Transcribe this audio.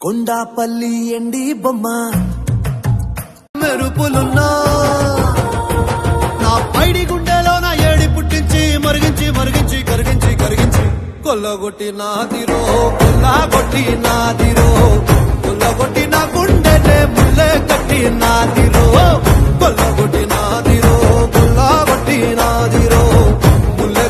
కొండాపల్లి ఎండి బొమ్మ మెరుపులున్నా నా పైడి గుండెలో నా ఏడి పుట్టించి మరిగించి మరిగించి కరిగించి కరిగించి కొల్లగొట్టి నాదిరో కొల్లగొట్టి నాదిరో కొల్లగొట్టి నా గుండెనే ముల్లె కట్టి నాదిరో కొల్లగొట్టి నాదిరో కొల్లగొట్టి నాదిరో